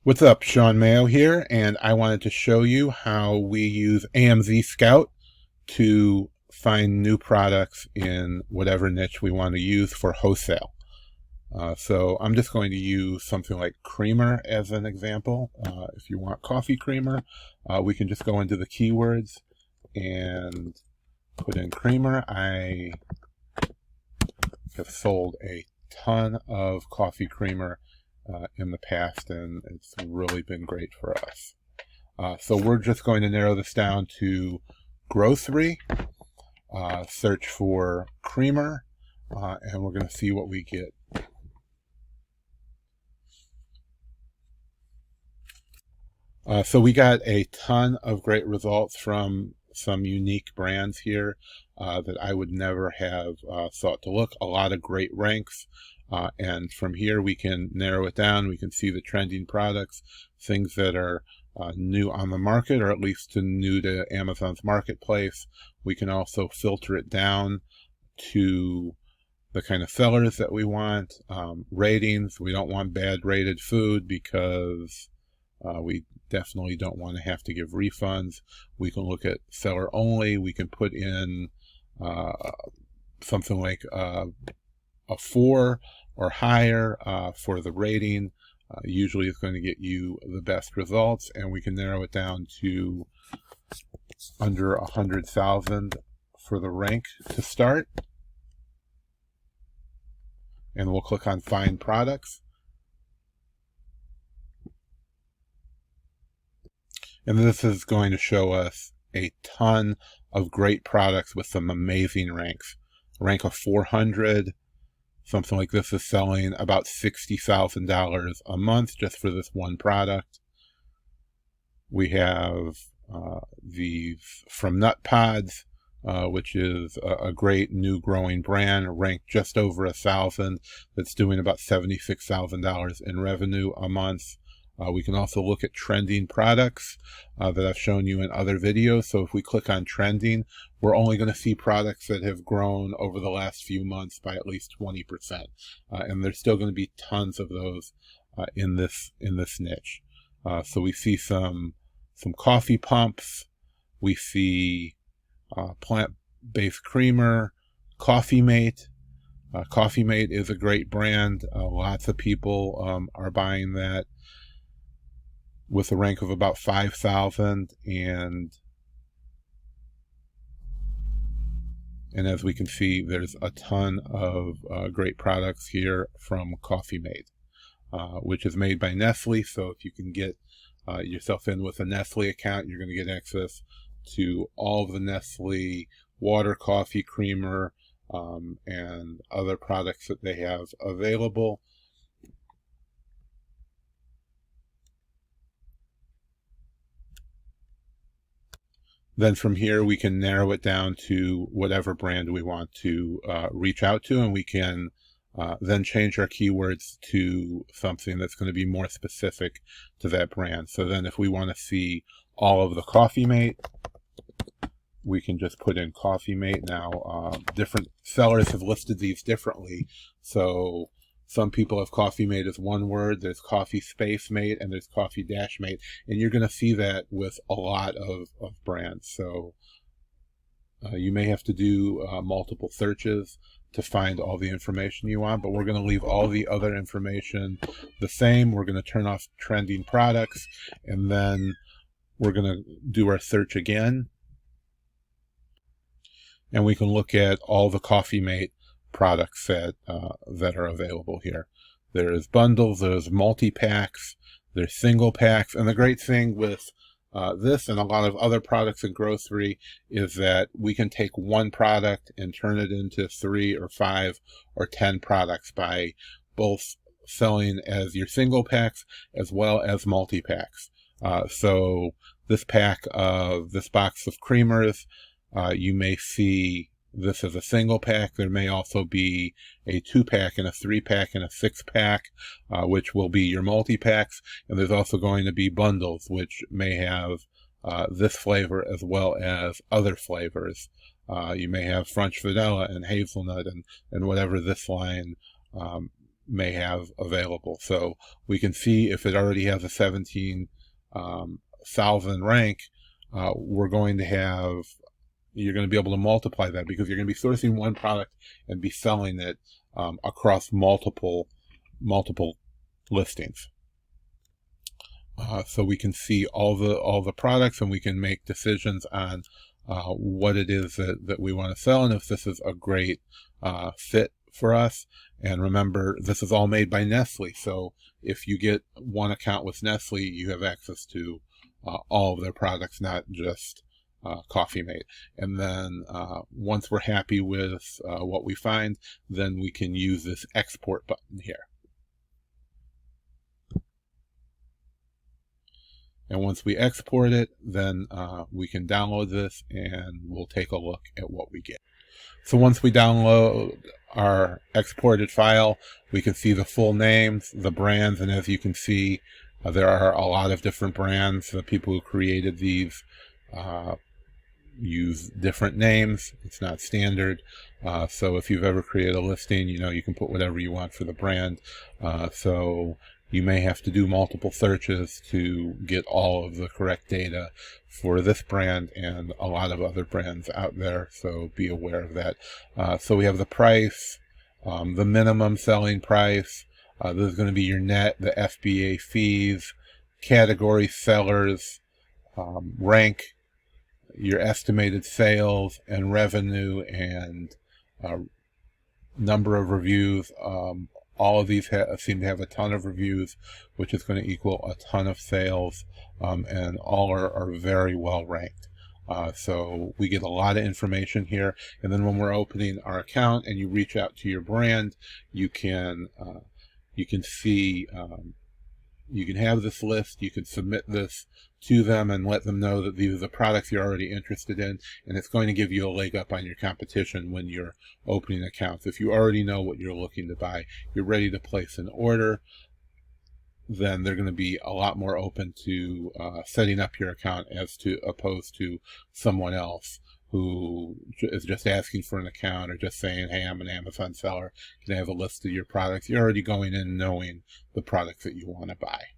What's up, Shawn Mayo here, and I wanted to show you how we use AMZ Scout to find new products in whatever niche we want to use for wholesale. So I'm just going to use something like creamer as an example. If you want coffee creamer, we can just go into the keywords and put in creamer. I have sold a ton of coffee creamer in the past, and it's really been great for us. So we're just going to narrow this down to grocery, search for creamer, and we're going to see what we get. So we got a ton of great results from some unique brands here that I would never have thought to look. A lot of great ranks. And from here we can narrow it down. We can see the trending products, things that are new on the market, or at least new to Amazon's marketplace. We can also filter it down to the kind of sellers that we want. Ratings, we don't want bad rated food because we definitely don't want to have to give refunds. We can look at seller only. We can put in something like a 4 or higher for the rating. Usually it's going to get you the best results, and we can narrow it down to under 100,000 for the rank to start. And we'll click on Find Products. And this is going to show us a ton of great products with some amazing ranks. A rank of 400. Something like this is selling about $60,000 a month just for this one product. We have these from Nut Pods, which is a great new growing brand, ranked just over 1,000. That's doing about $76,000 in revenue a month. We can also look at trending products that I've shown you in other videos. So if we click on trending, we're only going to see products that have grown over the last few months by at least 20%. And there's still going to be tons of those in this niche. So we see some coffee pumps. We see plant-based creamer, Coffee Mate. Coffee Mate is a great brand. Lots of people are buying that, with a rank of about 5,000, and as we can see, there's a ton of great products here from Coffee Mate, which is made by Nestle. So if you can get yourself in with a Nestle account, you're going to get access to all of the Nestle water, coffee, creamer, and other products that they have available. Then from here, we can narrow it down to whatever brand we want to reach out to, and we can then change our keywords to something that's going to be more specific to that brand. So then if we want to see all of the Coffee Mate, we can just put in Coffee Mate. Now, different sellers have listed these differently. So some people have Coffee Mate as one word. There's Coffee Space Mate, and there's Coffee Dash Mate. And you're going to see that with a lot of brands. So you may have to do multiple searches to find all the information you want, but we're going to leave all the other information the same. We're going to turn off trending products, and then we're going to do our search again. And we can look at all the Coffee Mate products that are available here. There's bundles, there's multi-packs, there's single packs, and the great thing with this and a lot of other products in grocery is that we can take one product and turn it into 3 or 5 or 10 products by both selling as your single packs as well as multi-packs. So this box of creamers, you may see this is a single pack. There may also be a 2-pack and a 3-pack and a 6-pack, which will be your multi-packs. And there's also going to be bundles, which may have this flavor as well as other flavors. You may have French vanilla and hazelnut and whatever this line may have available. So we can see if it already has a 17,000 rank, you're going to be able to multiply that, because you're going to be sourcing one product and be selling it across multiple listings. So we can see all the products, and we can make decisions on what it is that we want to sell, and if this is a great fit for us. And remember, this is all made by Nestle, so if you get one account with Nestle, you have access to all of their products, not just Coffee Mate. And then once we're happy with what we find, then we can use this export button here. And once we export it, then we can download this, and we'll take a look at what we get. So once we download our exported file, we can see the full names, the brands, and as you can see, there are a lot of different brands. The people who created these use different names. It's not standard. So if you've ever created a listing, you can put whatever you want for the brand. So you may have to do multiple searches to get all of the correct data for this brand and a lot of other brands out there, so be aware of that. So we have the price, the minimum selling price, this is going to be your net, the FBA fees, category, sellers, rank, your estimated sales and revenue, and number of reviews. All of these seem to have a ton of reviews, which is going to equal a ton of sales, and all are very well ranked. So we get a lot of information here, and then when we're opening our account and you reach out to your brand, you can see, you can have this list, you can submit this to them and let them know that these are the products you're already interested in, and it's going to give you a leg up on your competition when you're opening accounts. If you already know what you're looking to buy, you're ready to place an order, then they're going to be a lot more open to setting up your account as opposed to someone else who is just asking for an account or just saying, hey, I'm an Amazon seller, can I have a list of your products? You're already going in knowing the products that you want to buy.